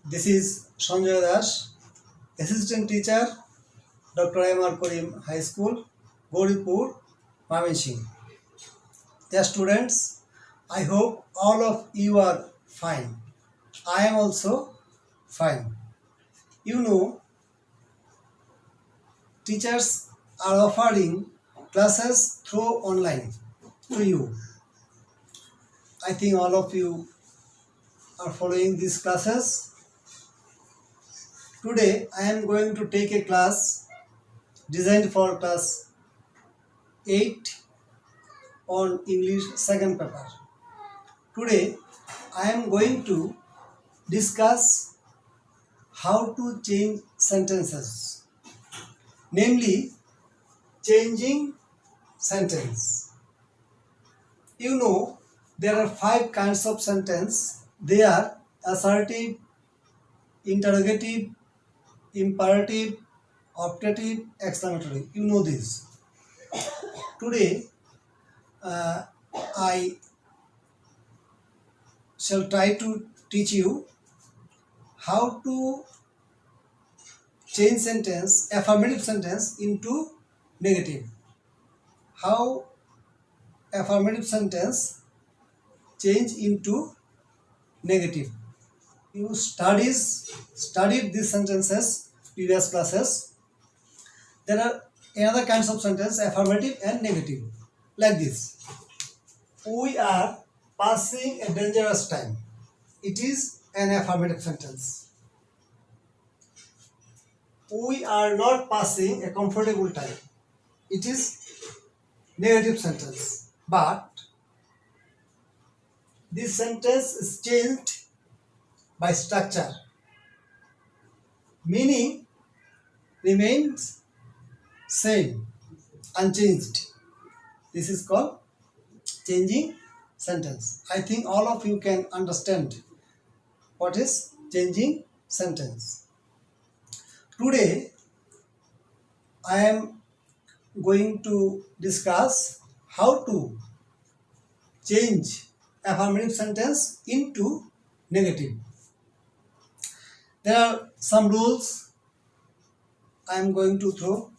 This is Sanjay Das, Assistant Teacher, Dr. M.R. Karim High School, Gauripur, Mymensingh. Dear students, I hope all of you are fine. I am also fine. You know, teachers are offering classes through online to you. I think all of you are following these classes. Today I am going to take a class designed for class 8 on English second paper. Today I am going to discuss how to change sentences, namely changing sentence. You know, there are 5 kinds of sentence. They are assertive, interrogative, imperative, optative, exclamatory. You know this. Today I shall try to teach you how to change sentence, affirmative sentence into negative. How affirmative sentence change into negative. You studied these sentences previous classes. There are another kinds of sentence, affirmative and negative, like this. We are passing a dangerous time. It is an affirmative sentence. We are not passing a comfortable time. It is negative sentence. But this sentence is changed by structure. Meaning remains same, unchanged. This is called changing sentence. I think all of you can understand what is changing sentence. Today I am going to discuss how to change affirmative sentence into negative. There are some rules I am going to throw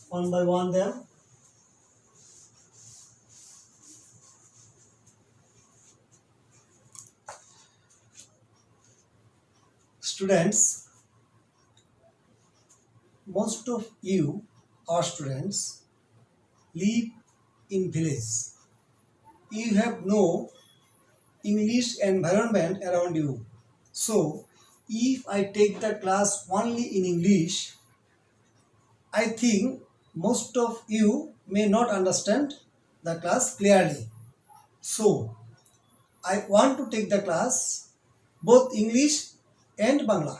one by one there. Students, most of you are students live in village. You have no English environment around you. So, if I take the class only in English, I think most of you may not understand the class clearly. So, I want to take the class both English and Bangla.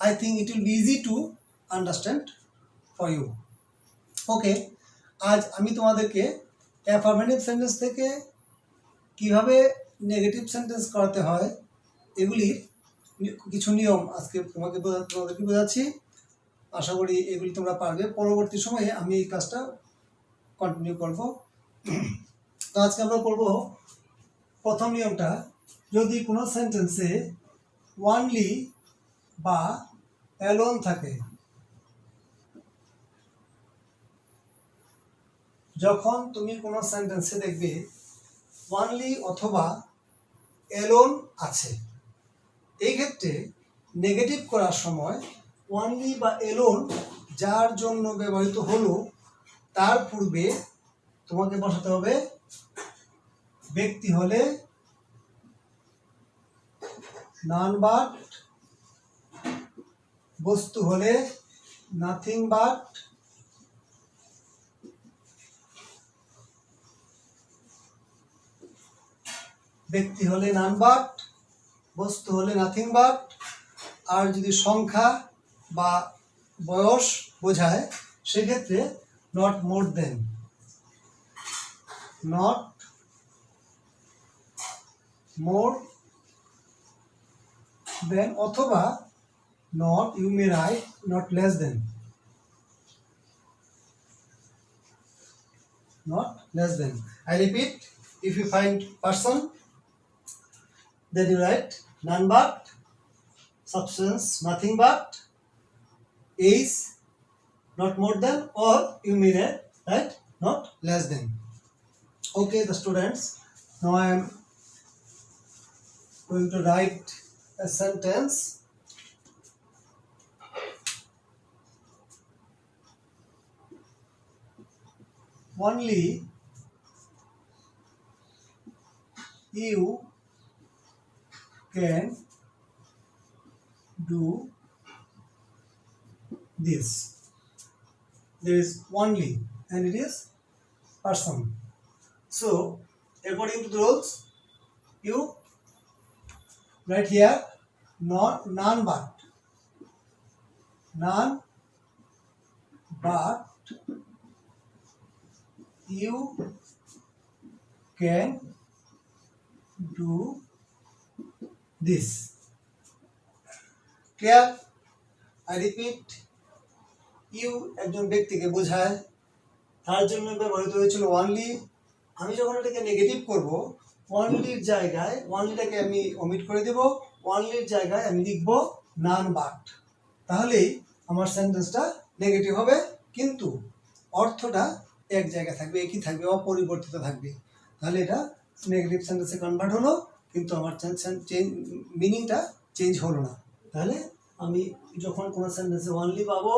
I think it will be easy to understand for you. Okay, আজ আমি তোমাদেরকে affirmative sentence থেকে কিভাবে negative sentence করাতে হয় এগুলির কিছু নিয়ম আজকে তোমাদেরকে বোঝাচ্ছি। আশা করি এগুলি তোমরা পারবে। পরবর্তী সময়ে আমি এই কাজটা কন্টিনিউ করব। তো আজকে আমরা করব প্রথম নিয়মটা, যদি কোনো সেন্টেন্সে ওয়ানলি বা অ্যালোন থাকে, যখন তুমি কোনো সেন্টেন্সে দেখবে ওয়ানলি অথবা অ্যালোন আছে, এই ক্ষেত্রে নেগেটিভ করার সময় ওয়ানলি বা অ্যালোন যার জন্য ব্যবহৃত হলো তার পূর্বে তোমাকে বসাতে হবে ব্যক্তি হলে নন বাট, বস্তু হলে নাথিং বাট, ব্যক্তি হলে নন বাট, বস্তু হলে নাথিং বাট, আর যদি সংখ্যা বা বয়স বোঝায় সেক্ষেত্রে not more then, not more দেন, অথবা not, you may write not less than, not less than. I repeat, if you find person, then you write none but, substance nothing but is not more than, or you mean it, right? Not less than. Okay, the students, now I am going to write a sentence. Only you can do this. There is only and it is person. So according to the rules, you write here none but you can do this. Clear? I repeat, you একজন ব্যক্তিকে বোঝায়, তার জন্য ব্যবহৃত হয়েছিল only. আমি যখন এটাকে নেগেটিভ করব, অনলির জায়গায় অনলিটাকে আমি ওমিট করে দেব, অনলির জায়গায় আমি লিখব নান বাট। তাহলেই আমার সেন্টেন্সটা নেগেটিভ হবে, কিন্তু অর্থটা এক জায়গায় থাকবে, একই থাকবে, অপরিবর্তিত থাকবে। তাহলে এটা নেগেটিভ সেন্টেন্সে কনভার্ট হলো, কিন্তু আমার মিনিংটা চেঞ্জ হলো না। তাহলে আমি যখন কোনো সেন্টেন্সে অনলি পাবো,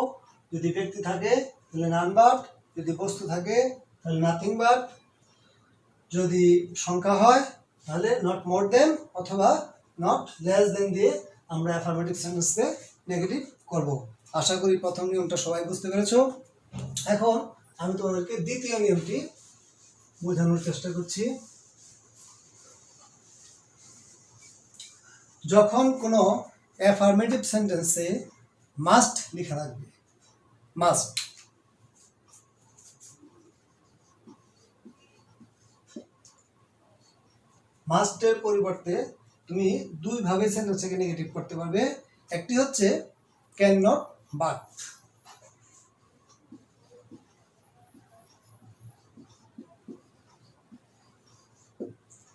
যদি ব্যক্তি থাকে তাহলে নান বাট, যদি বস্তু থাকে তাহলে নাথিং বাট, যদি সংখ্যা হয় তাহলে নট মোর দেন অথবা নট লেস দেন দিয়ে আমরা অ্যাফার্মেটিভ সেন্টেন্সকে নেগেটিভ করব। আশা করি প্রথম নিয়মটা সবাই বুঝতে পেরেছো। এখন আমি তোমাদেরকে দ্বিতীয় নিয়মটি বোঝানোর চেষ্টা করছি। যখন কোনো অ্যাফার্মেটিভ সেন্টেন্সে মাস্ট লেখা থাকবে, মাস্ট, মাস্টের পরিবর্তে তুমি দুইভাবে সেন্টেন্সকে নেগেটিভ করতে পারবে। একটি হচ্ছে can not but.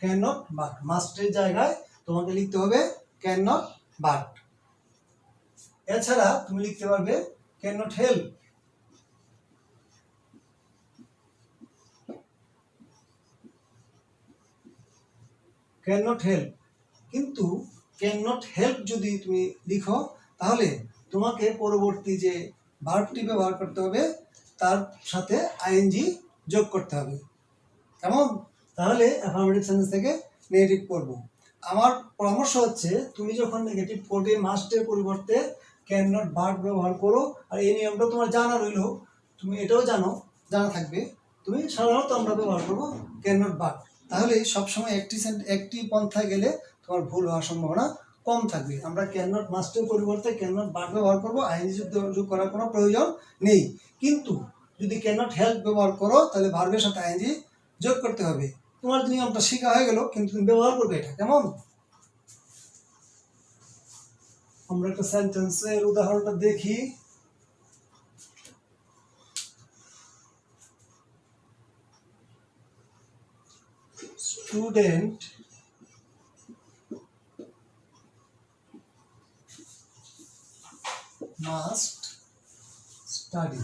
Can not but, মাস্টের জায়গায় তোমাকে লিখতে হবে ক্যান নট বাট। এছাড়া তুমি লিখতে পারবে can not help. Can not help, কিন্তু ক্যান নট হেল্প যদি তুমি লিখো তাহলে তোমাকে পরবর্তী যে ভার্বটি ব্যবহার করতে হবে তার সাথে আইএনজি যোগ করতে হবে। কেমন? তাহলে অ্যাফার্মেটিভ সেন্টেন্স থেকে নেগেটিভ করব। আমার পরামর্শ হচ্ছে তুমি যখন নেগেটিভ করবে মাস্টের পরিবর্তে ক্যান নট বাট ব্যবহার করো। আর এই নিয়মটা তোমার জানা রইল, তুমি এটাও জানা থাকবে। তুমি সাধারণত আমরা ব্যবহার করবো ক্যান নট বাট। তাহলে সবসময় একটি পন্থায় গেলে তোমার ভুল হওয়ার সম্ভাবনা কম থাকবে। আমরা ক্যান নট মাস্টের পরিবর্তে ক্যান নট বাট ব্যবহার করবো, আইএনজি যোগ করার কোনো প্রয়োজন নেই। কিন্তু যদি ক্যান নট হেল্প ব্যবহার করো তাহলে ভার্বের সাথে আইএনজি যোগ করতে হবে। তোমার নিয়মটা শেখা হয়ে গেল, কিন্তু তুমি ব্যবহার করবে এটা। কেমন? আমরা একটা সেন্টেন্সের উদাহরণটা দেখি। Student must study.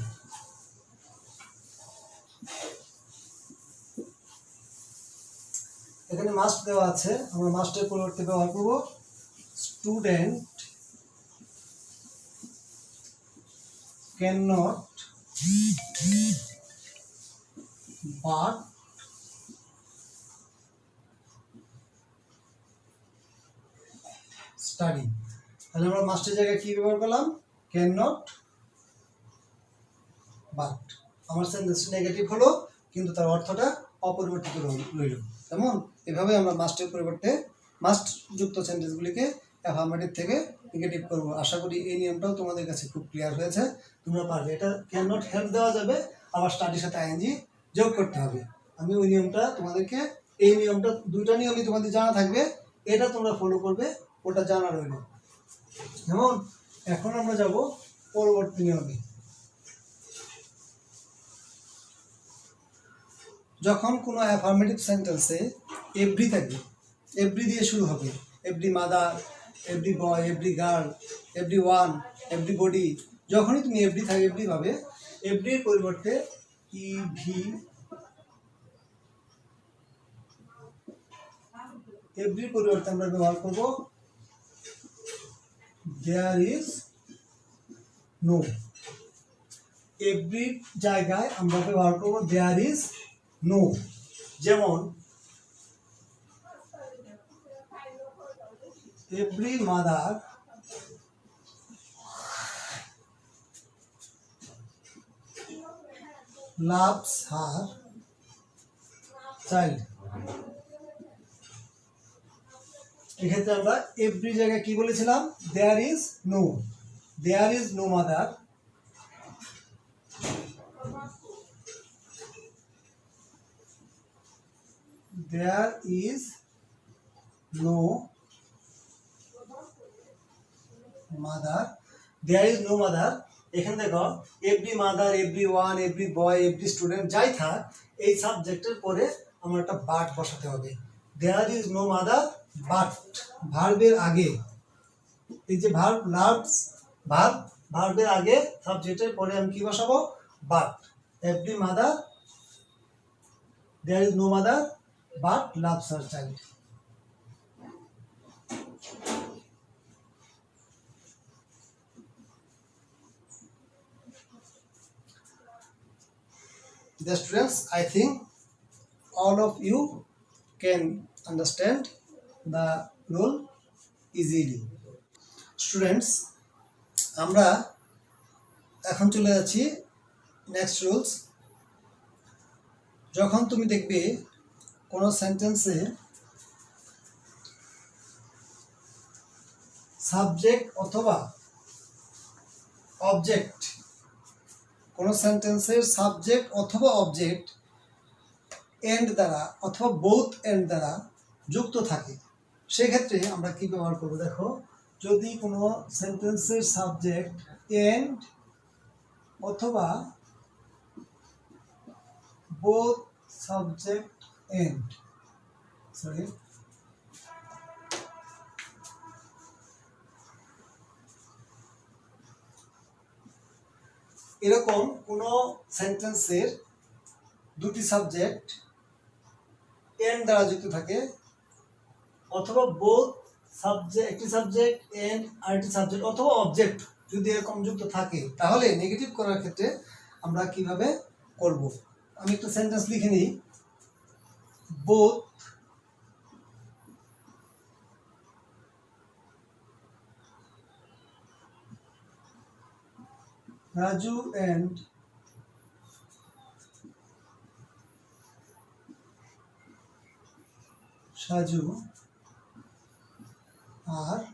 এখানে মাস্ট দেওয়া আছে, আমরা মাস্টের পরিবর্তে ব্যবহার করব student can not but study. তাহলে আমরা মাস্টের জায়গায় কি ব্যবহার করলাম? Can not but. আমার সেন্টেন্স নেগেটিভ হলো, কিন্তু তার অর্থটা অপরিবর্তিত রইল। যেমন এভাবে আমরা মাস্টের পরিবর্তে মাস্ট যুক্ত সেন্টেন্সগুলিকে অ্যাফার্মেটিভ থেকে নেগেটিভ করব। আশা করি এই নিয়মটাও তোমাদের কাছে খুব ক্লিয়ার হয়েছে, তোমরা পারবে। এটা ক্যান নট হেল্প দেওয়া যাবে, আবার স্টাডির সাথে আইএনজি যোগ করতে হবে। আমি ওই নিয়মটা তোমাদেরকে, এই নিয়মটা দুইটা নিয়মই তোমাদের জানা থাকবে, এটা তোমরা ফলো করবে, ওটা জানা রইল। যেমন এখন আমরা যাব পরবর্তী নিয়মে। যখন কোনো অ্যাফার্মেটিভ সেন্টেন্সে এভরি থাকবে, এভরি দিয়ে শুরু হবে, every mother, every boy, every girl, every one, everybody, যখনই তুমি এভরি থাকে এভরি পাবে, এভরির পরিবর্তে ইভি, এভরির পরিবর্তে আমরা ব্যবহার করব দেয়ার ইজ নো। এভরির জায়গায় আমরা ব্যবহার করব দেয়ার ইজ নো। যেমন every mother loves her child। এক্ষেত্রে আমরা এভরি জায়গায় কি বলেছিলাম? There is no. There is no mother there is no mother, there is no mother. এখানে দেখো every mother, every one, every boy, every student যাই থাক, এই সাবজেক্টের পরে আমার একটা বাট বসাতে হবে। There is no mother but, ভার্বের আগে, এই যে ভার্ব লাভস, ভার্বের আগে সাবজেক্টের পরে আমি কি বসাবো? But. Every mother, there is no mother but loves her child. The students, I think all of you can understand the rule easily. Students, আমরা এখন চলে যাচ্ছি নেক্সট রুলস। যখন তুমি দেখবে কোনো সেন্টেন্সে সাবজেক্ট অথবা অবজেক্ট, কোনো সেন্টেন্সের সাবজেক্ট অথবা অবজেক্ট এন্ড দ্বারা অথবা বোথ এন্ড দ্বারা যুক্ত থাকে, সেক্ষেত্রে আমরা কি ব্যবহার করব? দেখো, যদি কোনো সেন্টেন্সের সাবজেক্ট এন্ড অথবা বোথ সাবজেক্ট এন্ড, এরকম কোনো সেন্টেন্সের দুটি সাবজেক্ট এন্ড দ্বারা যুক্ত থাকে, অথবা বোথ সাবজেক্ট, একটি সাবজেক্ট এন্ড আরেকটি সাবজেক্ট অথবা অবজেক্ট যদি এরকম যুক্ত থাকে, তাহলে নেগেটিভ করার ক্ষেত্রে আমরা কিভাবে করব? আমি একটা সেন্টেন্স লিখে নিই। Both Raju and Shaju are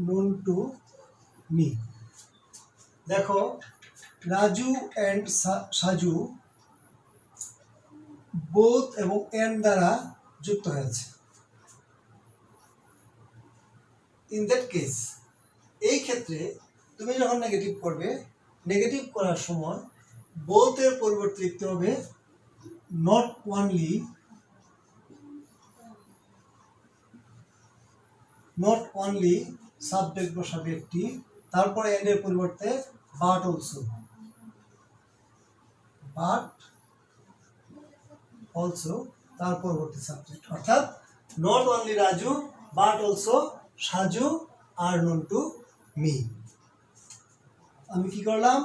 known to me। দেখো, রাজু এন্ড সাজু বোথ এবং এন্ড দ্বারা যুক্ত হয়েছে। ইন দ্যাট কেস, এই ক্ষেত্রে তুমি যখন নেগেটিভ করবে, নেগেটিভ করার সময় বোথের পরিবর্তে লিখতে হবে not only, not only subject বসাবে একটি, তারপরে এন্ডের পরিবর্তে বাট অলসো, বাট অলসো তার পরবর্তী সাবজেক্ট, অর্থাৎ not only Raju but also Saju are known to me. আমি কি করলাম?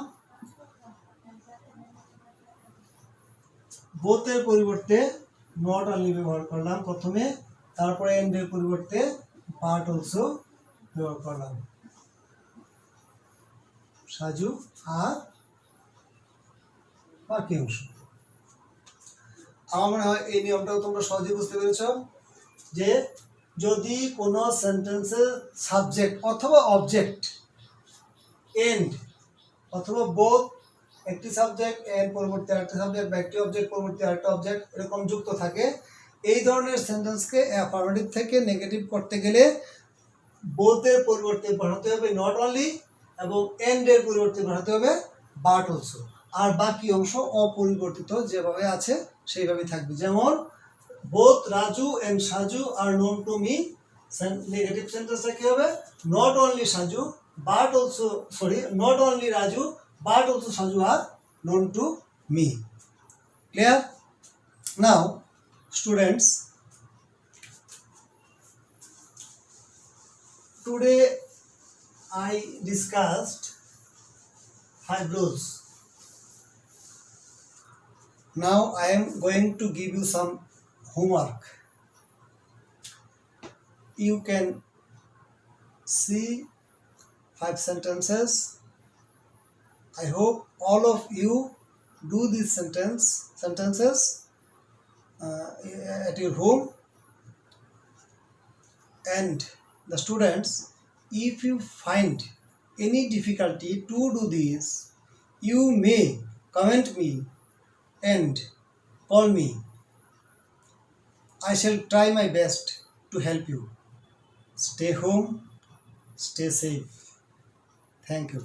বোথের পরিবর্তে নট অনলি ব্যবহার করলাম প্রথমে, তারপরে এন্ডের পরিবর্তে বাট অলসো ব্যবহার করলাম, সাজু আর বাকি অংশ। আমার মনে হয় এই নিয়মটাও তোমরা সহজেই বুঝতে পেরেছ যে যদি কোনো সেন্টেন্সের সাবজেক্ট অথবা অবজেক্ট এন্ড অথবা বোথ, একটি সাবজেক্ট এন্ড পরবর্তী আরেকটা সাবজেক্ট বা একটি অবজেক্ট পরবর্তী আরেকটা অবজেক্ট এরকম যুক্ত থাকে, এই ধরনের সেন্টেন্সকে অ্যাফার্মেটিভ থেকে নেগেটিভ করতে গেলে বোথের পরিবর্তে বসাতে হবে নট অনলি এবং এন্ডের পরিবর্তে বসাতে হবে বাট অলসো, আর বাকি অংশ অপরিবর্তিত যেভাবে আছে সেইভাবেই থাকবে। যেমন both Raju and Shaju are known to me. Negative sentence কি হবে? Not only Shaju but also not only Raju but also Shaju are known to me. Clear? Now, students, today I discussed 5 rules. Now I am going to give you some homework. You can see 5 sentences. I hope all of you do these sentences at your home. And the students, if you find any difficulty to do this, you may comment me and call me. I shall try my best to help you. Stay home, stay safe. Thank you.